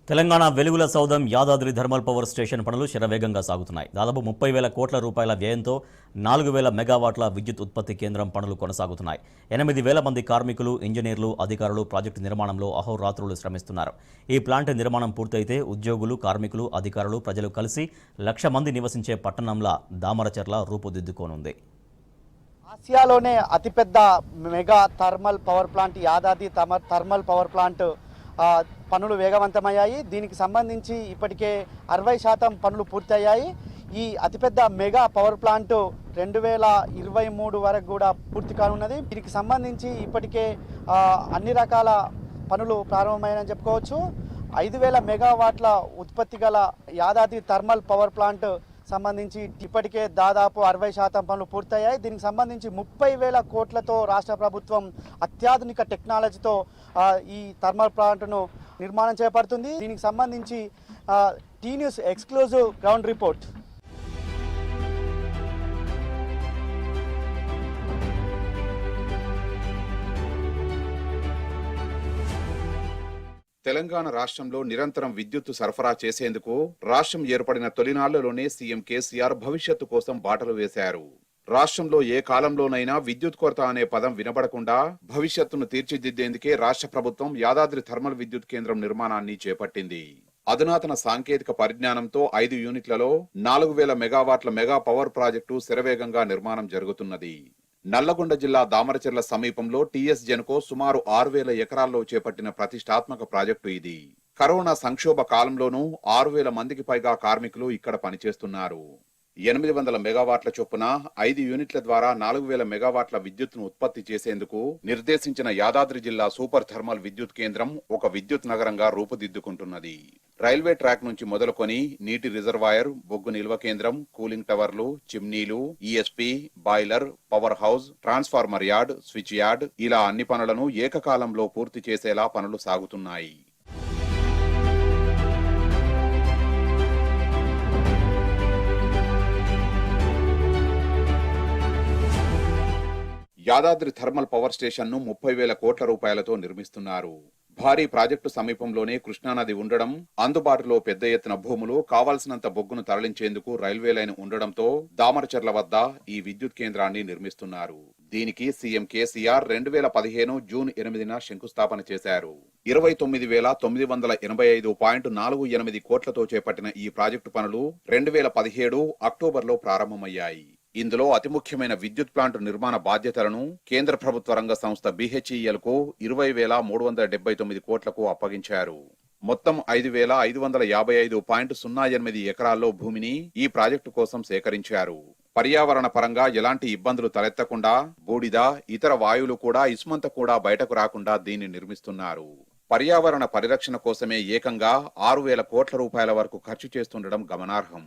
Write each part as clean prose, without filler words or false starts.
తెలంగాణ వెలుగుల సౌధం Yadadri thermal power station పనులు శరవేగంగా సాగుతున్నాయి. దాదాపు 30,000 కోట్ల రూపాయల వ్యయంతో 4,000 మెగావాట్ల విద్యుత్ ఉత్పత్తి కేంద్రం పనులు కొనసాగుతున్నాయి. 8,000 మంది కార్మికులు, ఇంజనీర్లు, అధికారులు ప్రాజెక్టు నిర్మాణంలో అహోరాత్రులు శ్రమిస్తున్నారు. ఈ ప్లాంట్ నిర్మాణం పూర్తయితే ఉద్యోగులు, కార్మికులు, అధికారులు, ప్రజలు కలిసి 1,00,000 మంది నివసించే పట్టణంలా దామరచర్ల రూపుదిద్దుకోనుంది. ఆసియాలోనే అతిపెద్ద mega thermal power plant Yadadri thermal power plant పనులు వేగవంతమయ్యాయి. దీనికి సంబంధించి ఇప్పటికే 60% పనులు పూర్తయ్యాయి. ఈ అతిపెద్ద మెగా పవర్ ప్లాంట్ 2023 వరకు కూడా పూర్తి కానున్నది. దీనికి సంబంధించి ఇప్పటికే అన్ని రకాల పనులు ప్రారంభమైనని చెప్పుకోవచ్చు. 5,000 మెగావాట్ల ఉత్పత్తి గల యాదాద్రి థర్మల్ పవర్ ప్లాంట్ సంబంధించి ఇప్పటికే దాదాపు 60% పనులు పూర్తయ్యాయి. దీనికి సంబంధించి 30,000 కోట్లతో రాష్ట్ర ప్రభుత్వం అత్యాధునిక టెక్నాలజీతో ఈ థర్మల్ ప్లాంట్ను నిర్మాణం చేపడుతుంది. దీనికి సంబంధించి T news exclusive ground report. Telangana రాష్ట్రంలో నిరంతరం విద్యుత్తు సరఫరా చేసేందుకు రాష్ట్రం ఏర్పడిన తొలినాళ్లలోనే సీఎం కేసీఆర్ భవిష్యత్తు కోసం బాటలు వేశారు. రాష్ట్రంలో ఏ కాలంలోనైనా విద్యుత్ కొరత అనే పదం వినబడకుండా భవిష్యత్తును తీర్చిదిద్దేందుకే రాష్ట్ర ప్రభుత్వం యాదాద్రి థర్మల్ విద్యుత్ కేంద్రం నిర్మాణాన్ని చేపట్టింది. అధునాతన సాంకేతిక పరిజ్ఞానంతో 5 యూనిట్లలో 4,000 మెగావాట్ల మెగా పవర్ ప్రాజెక్టు శరవేగంగా నిర్మాణం జరుగుతున్నది. నల్లగొండ జిల్లా దామరచెర్ల సమీపంలో టీఎస్ జెన్కో సుమారు 6,000 ఎకరాల్లో చేపట్టిన ప్రతిష్టాత్మక ప్రాజెక్టు ఇది. కరోనా సంక్షోభ కాలంలోనూ 6,000 మందికి పైగా కార్మికులు ఇక్కడ పనిచేస్తున్నారు. 800 మెగావాట్ల చొప్పున 5 యూనిట్ల ద్వారా 4,000 మెగావాట్ల విద్యుత్తును ఉత్పత్తి చేసేందుకు నిర్దేశించిన యాదాద్రి జిల్లా సూపర్ థర్మల్ విద్యుత్ కేంద్రం ఒక విద్యుత్ నగరంగా రూపుదిద్దుకుంటున్నది. రైల్వే ట్రాక్ నుంచి మొదలుకొని నీటి రిజర్వాయర్, బొగ్గు నిల్వ కేంద్రం, కూలింగ్ టవర్లు, చిమ్నీలు, ESP, boiler, power house, transformer yard, switch yard ఇలా అన్ని పనులను ఏకకాలంలో పూర్తి చేసేలా పనులు సాగుతున్నాయి. యాదాద్రి థర్మల్ పవర్ స్టేషన్ ను 30,000 కోట్ల రూపాయలతో నిర్మిస్తున్నారు. భారీ ప్రాజెక్టు సమీపంలోనే కృష్ణానది ఉండడం, అందుబాటులో పెద్ద ఎత్తున భూములు, కావాల్సినంత బొగ్గును తరలించేందుకు రైల్వే లైన్ ఉండడంతో దామరచెర్ల వద్ద ఈ విద్యుత్ కేంద్రాన్ని నిర్మిస్తున్నారు. దీనికి సీఎం కేసీఆర్ 2015 జూన్ 8న శంకుస్థాపన చేశారు. 29,985.48 కోట్లతో చేపట్టిన ఈ ప్రాజెక్టు పనులు 2017 అక్టోబర్లో ప్రారంభమయ్యాయి. ఇందులో అతి ముఖ్యమైన విద్యుత్ ప్లాంట్ నిర్మాణ బాధ్యతలను కేంద్ర ప్రభుత్వ రంగ సంస్థ BHEL కు 20,379 కోట్లకు అప్పగించారు. మొత్తం 5,555.08 ఎకరాల్లో భూమిని ఈ ప్రాజెక్టు కోసం సేకరించారు. పర్యావరణ పరంగా ఎలాంటి ఇబ్బందులు తలెత్తకుండా బూడిద, ఇతర వాయువులు కూడా ఇసుమంత కూడా బయటకు రాకుండా దీన్ని నిర్మిస్తున్నారు. పర్యావరణ పరిరక్షణ కోసమే ఏకంగా 6,000 కోట్ల రూపాయల వరకు ఖర్చు చేస్తుండడం గమనార్హం.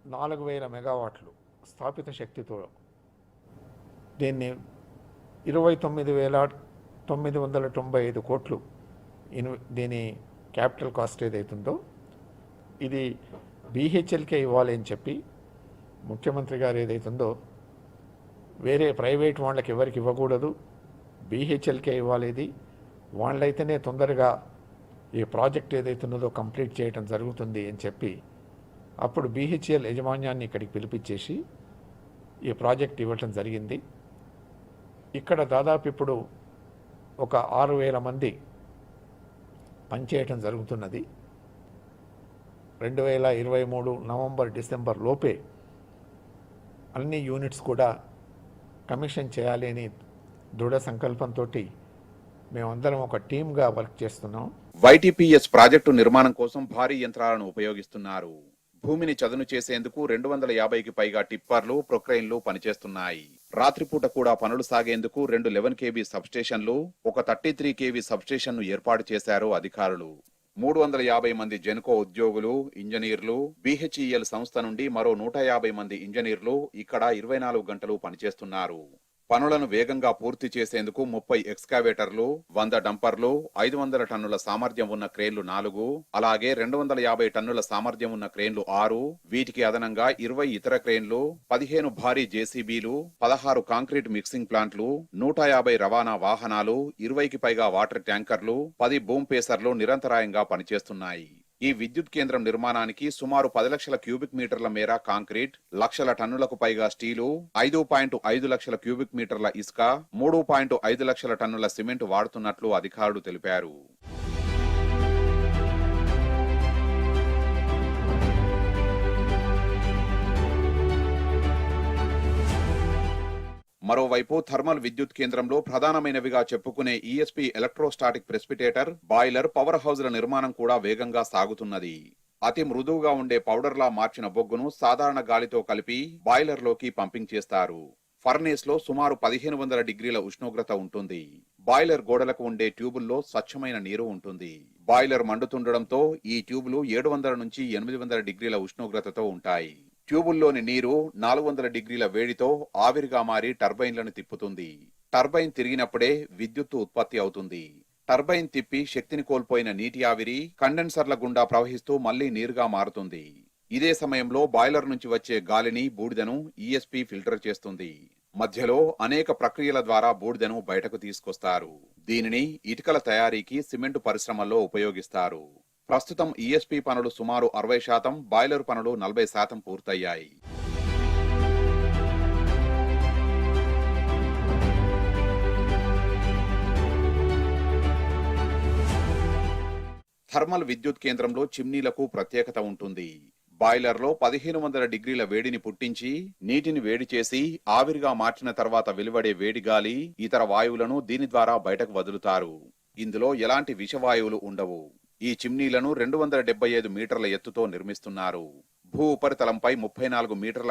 4,000 మెగావాట్లు స్థాపిత శక్తితో దీన్ని 29,995 కోట్లు దీని క్యాపిటల్ కాస్ట్ ఏదైతుందో ఇది BHELకే ఇవ్వాలి అని చెప్పి ముఖ్యమంత్రి గారు ఏదైతుందో వేరే ప్రైవేట్ వాళ్ళకి ఎవరికి ఇవ్వకూడదు, BHELకే ఇవ్వాలి. ఇది వాళ్ళైతేనే తొందరగా ఈ ప్రాజెక్ట్ ఏదైతున్నదో కంప్లీట్ చేయడం జరుగుతుంది అని చెప్పి అప్పుడు BHEL యజమాన్యాన్ని ఇక్కడికి పిలిపించేసి ఈ ప్రాజెక్ట్ ఇవ్వటం జరిగింది. ఇక్కడ దాదాపు ఇప్పుడు ఒక 6,000 మంది పనిచేయటం జరుగుతున్నది. 2023 నవంబర్, డిసెంబర్ లోపే అన్ని యూనిట్స్ కూడా కమిషన్ చేయాలి అని దృఢ సంకల్పంతో మేమందరం ఒక టీమ్గా వర్క్ చేస్తున్నాం. YTPS ప్రాజెక్టు నిర్మాణం కోసం భారీ యంత్రాలను ఉపయోగిస్తున్నారు. భూమిని చదును చేసేందుకు 250కి పైగా టిప్పర్లు, ప్రొక్రెయిన్లు పనిచేస్తున్నాయి. రాత్రిపూట కూడా పనులు సాగేందుకు 2 11 kV సబ్స్టేషన్లు, ఒక 33 kV సబ్స్టేషన్ ను ఏర్పాటు చేశారు అధికారులు. 350 మంది జెన్కో ఉద్యోగులు, ఇంజనీర్లు, BHEL సంస్థ నుండి మరో 150 మంది ఇంజనీర్లు ఇక్కడ 24 గంటలు పనిచేస్తున్నారు. పనులను వేగంగా పూర్తి చేసేందుకు 30 ఎక్స్కావేటర్లు, 100 డంపర్లు, 500 టన్నుల సామర్థ్యం ఉన్న క్రేన్లు 4, అలాగే 250 టన్నుల సామర్థ్యం ఉన్న క్రేన్లు 6, వీటికి అదనంగా 20 ఇతర క్రేన్లు, 15 భారీ జేసీబీలు, 16 కాంక్రీట్ మిక్సింగ్ ప్లాంట్లు, 150 రవాణా వాహనాలు, 20కి పైగా వాటర్ ట్యాంకర్లు, 10 బూమ్ పేసర్లు నిరంతరాయంగా పనిచేస్తున్నాయి. ఈ విద్యుత్ కేంద్రం నిర్మాణానికి సుమారు 10 లక్షల క్యూబిక్ మీటర్ల మేర కాంక్రీట్, లక్షల టన్నులకు పైగా స్టీలు, 5.5 లక్షల క్యూబిక్ మీటర్ల ఇసుక, 3.5 లక్షల టన్నుల సిమెంట్ వాడుతున్నట్లు అధికారులు తెలిపారు. మరోవైపు థర్మల్ విద్యుత్ కేంద్రంలో ప్రధానమైనవిగా చెప్పుకునే ఈఎస్పీ ఎలక్ట్రోస్టాటిక్ ప్రెసిపిటేటర్, బాయిలర్, పవర్ హౌజ్ల నిర్మాణం కూడా వేగంగా సాగుతున్నది. అతి మృదువుగా ఉండే పౌడర్లా మార్చిన బొగ్గును సాధారణ గాలితో కలిపి బాయిలర్లోకి పంపింగ్ చేస్తారు. ఫర్నేస్ లో సుమారు 1500 డిగ్రీల ఉష్ణోగ్రత ఉంటుంది. బాయిలర్ గోడలకు ఉండే ట్యూబుల్లో స్వచ్ఛమైన నీరు ఉంటుంది. బాయిలర్ మండుతుండడంతో ఈ ట్యూబులు 700 నుంచి 800 డిగ్రీల ఉష్ణోగ్రతతో ఉంటాయి. ట్యూబుల్లోని నీరు 400 డిగ్రీల వేడితో ఆవిరిగా మారి టర్బైన్లను తిప్పుతుంది. టర్బైన్ తిరిగినప్పుడే విద్యుత్తు ఉత్పత్తి అవుతుంది. టర్బైన్ తిప్పి శక్తిని కోల్పోయిన నీటి ఆవిరి కండెన్సర్ల గుండా ప్రవహిస్తూ మళ్లీ నీరుగా మారుతుంది. ఇదే సమయంలో బాయిలర్ నుంచి వచ్చే గాలిని, బూడిదను ఈఎస్పీ ఫిల్టర్ చేస్తుంది. మధ్యలో అనేక ప్రక్రియల ద్వారా బూడిదను బయటకు తీసుకొస్తారు. దీనిని ఇటుకల తయారీకి, సిమెంటు పరిశ్రమల్లో ఉపయోగిస్తారు. ప్రస్తుతం ఈఎస్పీ పనులు సుమారు 60%, బాయిలర్ పనులు 40% పూర్తయ్యాయి. థర్మల్ విద్యుత్ కేంద్రంలో చిమ్నీలకు ప్రత్యేకత ఉంటుంది. బాయిలర్లో 1500 డిగ్రీల వేడిని పుట్టించి నీటిని వేడి చేసి ఆవిరిగా మార్చిన తర్వాత వెలువడే వేడి గాలి, ఇతర వాయువులను దీని ద్వారా బయటకు వదులుతారు. ఇందులో ఎలాంటి విషవాయువులు ఉండవు. ఈ చిమ్నీలను 275 మీటర్ల ఎత్తుతో నిర్మిస్తున్నారు. భూ ఉపరితలంపై 34 మీటర్ల